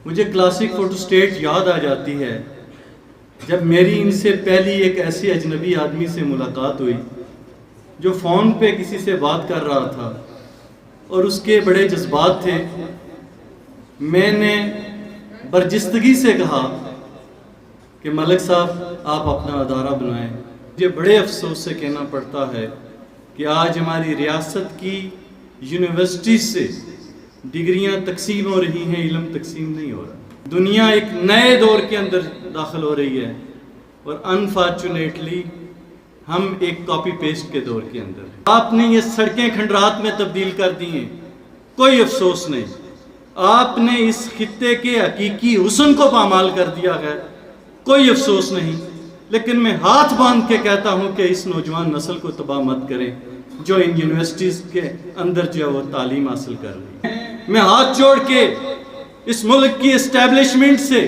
مجھے classic photo state یاد آ جاتی ہے جب میری ان سے پہلی ایک ایسی اجنبی آدمی سے ملاقات ہوئی جو فون پہ کسی سے بات کر رہا تھا اور اس کے بڑے جذبات تھے۔ میں نے برجستگی سے کہا کہ ملک صاحب آپ اپنا ادارہ بنائیں۔ مجھے بڑے افسوس سے کہنا پڑتا ہے کہ آج ہماری ریاست کی یونیورسٹی سے ڈگریاں تقسیم ہو رہی ہیں، علم تقسیم نہیں ہو رہا۔ دنیا ایک نئے دور کے اندر داخل ہو رہی ہے اور انفارچونیٹلی ہم ایک کاپی پیسٹ کے دور کے اندر ہیں۔ آپ نے یہ سڑکیں کھنڈرات میں تبدیل کر دی ہیں، کوئی افسوس نہیں۔ آپ نے اس خطے کے حقیقی حسن کو پامال کر دیا ہے، کوئی افسوس نہیں۔ لیکن میں ہاتھ باندھ کے کہتا ہوں کہ اس نوجوان نسل کو تباہ مت کریں جو ان یونیورسٹیز کے اندر جو وہ تعلیم حاصل کر رہی ہے۔ میں ہاتھ جوڑ کے اس ملک کی اسٹیبلشمنٹ سے،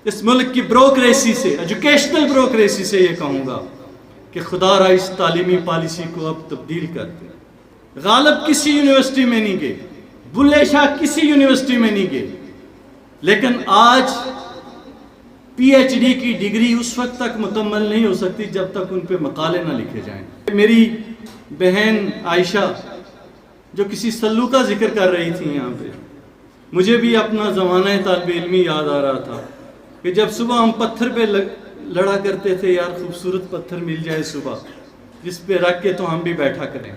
اس ملک کی بروکریسی سے، ایجوکیشنل بروکریسی سے یہ کہوں گا کہ خدا را اس تعلیمی پالیسی کو اب تبدیل کر دیں۔ غالب کسی یونیورسٹی میں نہیں گئے، بلے شاہ کسی یونیورسٹی میں نہیں گئے، لیکن آج پی ایچ ڈی کی ڈگری اس وقت تک مکمل نہیں ہو سکتی جب تک ان پہ مقالے نہ لکھے جائیں۔ میری بہن عائشہ جو کسی سلو کا ذکر کر رہی تھی یہاں پہ، مجھے بھی اپنا زمانہ طالب علمی یاد آ رہا تھا کہ جب صبح ہم پتھر پہ لڑا کرتے تھے، یار خوبصورت پتھر مل جائے صبح جس پہ رکھ کے تو ہم بھی بیٹھا کریں۔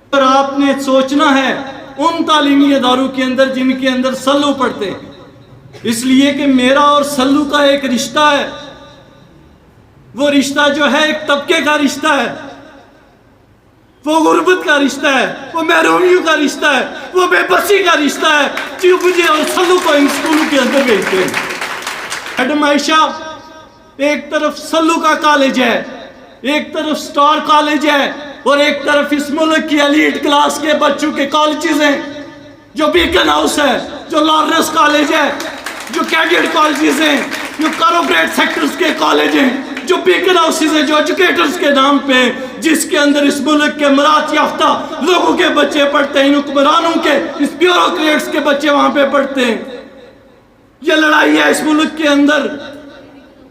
اور آپ نے سوچنا ہے ان تعلیمی اداروں کے اندر جن کے اندر سلو پڑھتے ہیں، اس لیے کہ میرا اور سلو کا ایک رشتہ ہے، وہ رشتہ جو ہے ایک طبقے کا رشتہ ہے، وہ غربت کا رشتہ ہے، وہ محرومیوں کا رشتہ ہے، وہ بے بسی کا رشتہ ہے جو مجھے اور سلو کو ان سکولوں کے اندر بھیجتے ہیں۔ میڈم عائشہ، ایک طرف سلو کا کالج ہے، ایک طرف سٹار کالج ہے، اور ایک طرف اس ملک کی ایلیٹ کلاس کے بچوں کے کالجز ہیں، جو بیکن ہاؤس ہے، جو لارنس کالج ہے، جو کیڈٹ کالجز ہیں، جو کارپوریٹ سیکٹرز کے کالج ہیں، جو بیکن ہاؤسز ہیں، جو ایجوکیٹرز کے نام پہ، جس کے اندر اس ملک کے مراد یافتہ لوگوں کے بچے پڑھتے ہیں، ان حکمرانوں کے، اس بیوروکریٹس کے بچے وہاں پہ پڑھتے ہیں۔ یہ لڑائی ہے اس ملک کے اندر،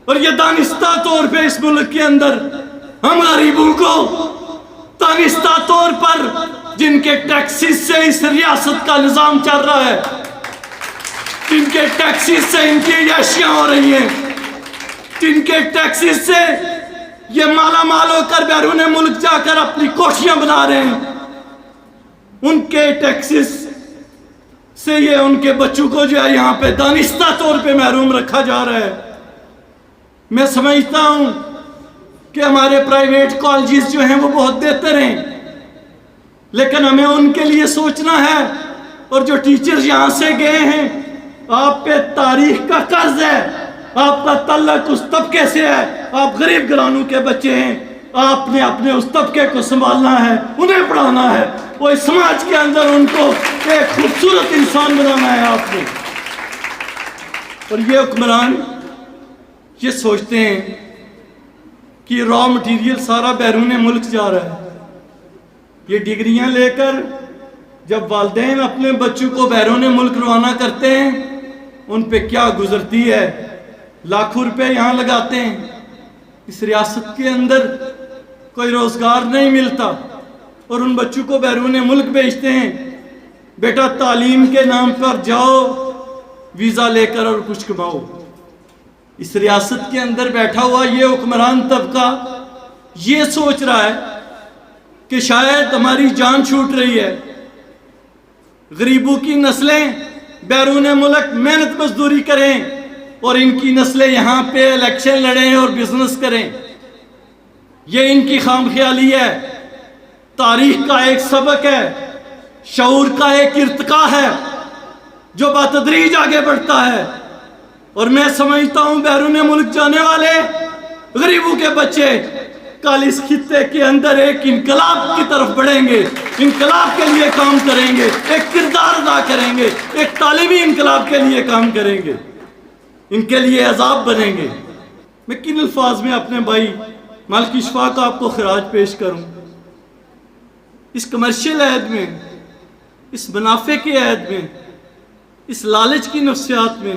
اور یہ دانستہ طور پہ اس ملک کے اندر ہم غریبوں کو دانستہ طور پر جن کے ٹیکسز سے اس ریاست کا نظام چل رہا ہے، جن کے ٹیکسز سے ان کی عیاشیاں ہو رہی ہیں، جن کے ٹیکسز سے یہ مالا مال ہو کر بیرون ملک جا کر اپنی کوٹھیاں بنا رہے ہیں، ان کے ٹیکسز سے یہ ان کے بچوں کو جو ہے یہاں پہ دانستہ طور پہ محروم رکھا جا رہا ہے۔ میں سمجھتا ہوں کہ ہمارے پرائیویٹ کالجز جو ہیں وہ بہت بہتر ہیں، لیکن ہمیں ان کے لیے سوچنا ہے۔ اور جو ٹیچرز یہاں سے گئے ہیں، آپ پہ تاریخ کا قرض ہے، آپ کا تعلق اس طبقے سے ہے، آپ غریب گھرانوں کے بچے ہیں، آپ نے اپنے اس طبقے کو سنبھالنا ہے، انہیں پڑھانا ہے، وہ اس سماج کے اندر ان کو ایک خوبصورت انسان بنانا ہے آپ نے۔ اور یہ حکمران یہ سوچتے ہیں کہ را مٹیریل سارا بیرون ملک جا رہا ہے۔ یہ ڈگریاں لے کر جب والدین اپنے بچوں کو بیرون ملک روانہ کرتے ہیں، ان پہ کیا گزرتی ہے، لاکھوں روپے یہاں لگاتے ہیں، اس ریاست کے اندر کوئی روزگار نہیں ملتا، اور ان بچوں کو بیرون ملک بھیجتے ہیں۔ بیٹا تعلیم کے نام پر جاؤ، ویزا لے کر اور کچھ کماؤ۔ اس ریاست کے اندر بیٹھا ہوا یہ حکمران طبقہ یہ سوچ رہا ہے کہ شاید ہماری جان چھوٹ رہی ہے، غریبوں کی نسلیں بیرون ملک محنت مزدوری کریں اور ان کی نسلیں یہاں پہ الیکشن لڑیں اور بزنس کریں۔ یہ ان کی خام خیالی ہے۔ تاریخ کا ایک سبق ہے، شعور کا ایک ارتقا ہے جو بتدریج آگے بڑھتا ہے۔ اور میں سمجھتا ہوں بیرون ملک جانے والے غریبوں کے بچے کل اس خطے کے اندر ایک انقلاب کی طرف بڑھیں گے، انقلاب کے لیے کام کریں گے، ایک کردار ادا کریں گے، ایک تعلیمی انقلاب کے لیے کام کریں گے، ان کے لیے عذاب بنیں گے۔ میں کن الفاظ میں اپنے بھائی مالک اشفاق آپ کو خراج پیش کروں؟ اس کمرشل عہد میں، اس منافع کے عہد میں، اس لالچ کی نفسیات میں